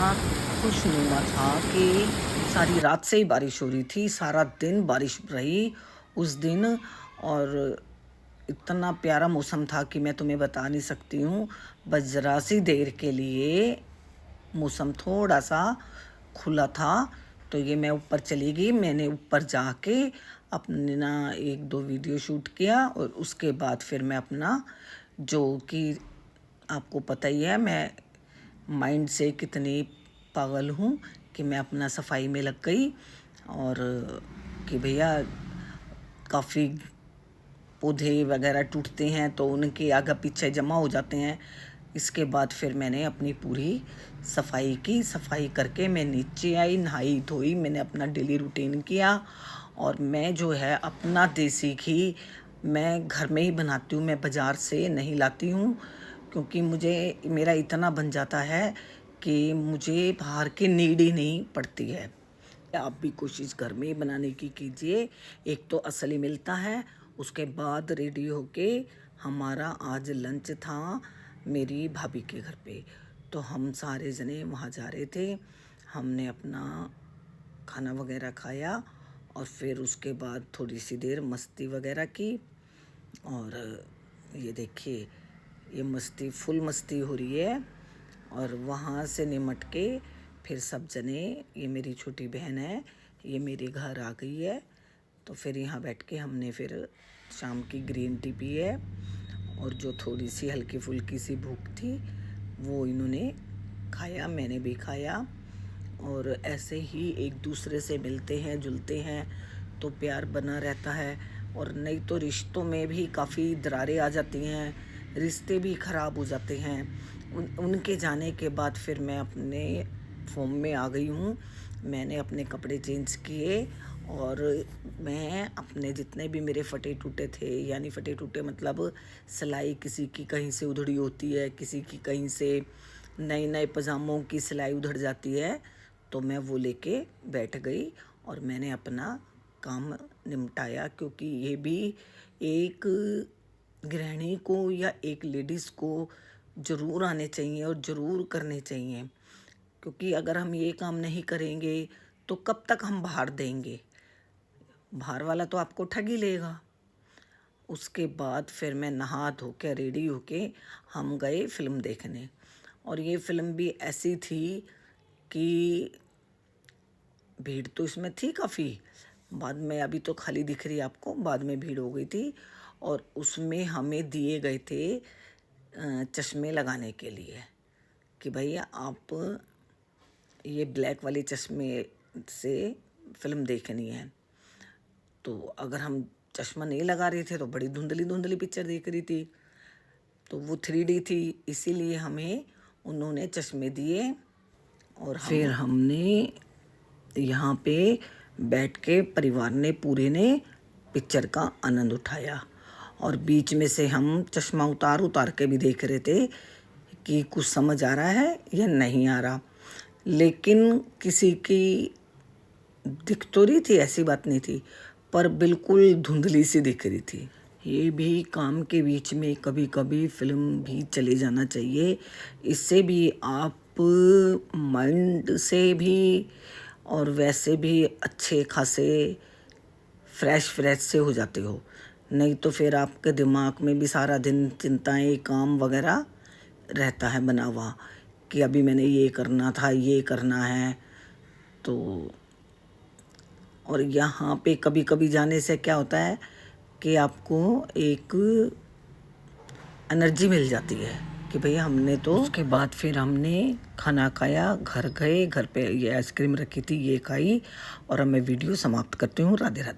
खुशनुमा था कि सारी रात से ही बारिश हो रही थी, सारा दिन बारिश रही उस दिन। और इतना प्यारा मौसम था कि मैं तुम्हें बता नहीं सकती हूँ। बस ज़रा सी देर के लिए मौसम थोड़ा सा खुला था, तो ये मैं ऊपर चली गई। मैंने ऊपर जाके अपने ना एक दो वीडियो शूट किया, और उसके बाद फिर मैं अपना, जो कि आपको पता ही है मैं माइंड से कितनी पागल हूँ, कि मैं अपना सफाई में लग गई। और कि भैया काफ़ी पौधे वगैरह टूटते हैं तो उनके आगे पीछे जमा हो जाते हैं। इसके बाद फिर मैंने अपनी पूरी सफाई की। सफाई करके मैं नीचे आई, नहाई धोई, मैंने अपना डेली रूटीन किया। और मैं जो है अपना देसी घी मैं घर में ही बनाती हूँ, मैं बाज़ार से नहीं लाती हूँ, क्योंकि मेरा इतना बन जाता है कि मुझे बाहर की नीड ही नहीं पड़ती है। आप भी कोशिश घर में ही बनाने की कीजिए, एक तो असली मिलता है। उसके बाद रेडी होके हमारा आज लंच था मेरी भाभी के घर पे, तो हम सारे जने वहाँ जा रहे थे। हमने अपना खाना वगैरह खाया और फिर उसके बाद थोड़ी सी देर मस्ती वगैरह की। और ये देखिए, ये मस्ती फुल मस्ती हो रही है। और वहाँ से निमट के फिर सब जने, ये मेरी छोटी बहन है, ये मेरे घर आ गई है। तो फिर यहाँ बैठ के हमने फिर शाम की ग्रीन टी पी है, और जो थोड़ी सी हल्की फुल्की सी भूख थी वो इन्होंने खाया, मैंने भी खाया। और ऐसे ही एक दूसरे से मिलते हैं जुलते हैं तो प्यार बना रहता है। और नहीं तो रिश्तों में भी काफ़ी दरारें आ जाती हैं, रिश्ते भी ख़राब हो जाते हैं। उनके जाने के बाद फिर मैं अपने फॉर्म में आ गई हूँ। मैंने अपने कपड़े चेंज किए, और मैं अपने जितने भी मेरे फटे टूटे थे, यानी फटे टूटे मतलब सिलाई किसी की कहीं से उधड़ी होती है, किसी की कहीं से नए नए पजामों की सिलाई उधड़ जाती है, तो मैं वो लेके बैठ गई और मैंने अपना काम निपटाया। क्योंकि ये भी एक गृहिणी को या एक लेडीज़ को ज़रूर आने चाहिए और ज़रूर करने चाहिए, क्योंकि अगर हम ये काम नहीं करेंगे तो कब तक हम बाहर देंगे, बाहर वाला तो आपको ठग ही लेगा। उसके बाद फिर मैं नहा धो के रेडी होके हम गए फिल्म देखने। और ये फिल्म भी ऐसी थी कि भीड़ तो इसमें थी काफ़ी, बाद में अभी तो खाली दिख रही है आपको, बाद में भीड़ हो गई थी। और उसमें हमें दिए गए थे चश्मे लगाने के लिए, कि भैया आप ये ब्लैक वाले चश्मे से फिल्म देखनी है। तो अगर हम चश्मा नहीं लगा रहे थे तो बड़ी धुंधली धुंधली पिक्चर देख रही थी, तो वो 3D थी, इसीलिए हमें उन्होंने चश्मे दिए। और फिर हमने यहाँ पे बैठ के परिवार ने पूरे ने पिक्चर का आनंद उठाया। और बीच में से हम चश्मा उतार उतार के भी देख रहे थे कि कुछ समझ आ रहा है या नहीं आ रहा। लेकिन किसी की दिख तो रही थी, ऐसी बात नहीं थी, पर बिल्कुल धुंधली सी दिख रही थी। ये भी काम के बीच में कभी कभी फिल्म भी चले जाना चाहिए, इससे भी आप माइंड से भी और वैसे भी अच्छे खासे फ्रेश से हो जाते हो। नहीं तो फिर आपके दिमाग में भी सारा दिन चिंताएं काम वगैरह रहता है बना हुआ, कि अभी मैंने ये करना था, ये करना है। तो और यहाँ पे कभी कभी जाने से क्या होता है कि आपको एक एनर्जी मिल जाती है कि भैया हमने तो। उसके बाद फिर हमने खाना खाया, घर गए, घर पे ये आइसक्रीम रखी थी ये खाई, और अब मैं वीडियो समाप्त करती हूँ। राधे राधे।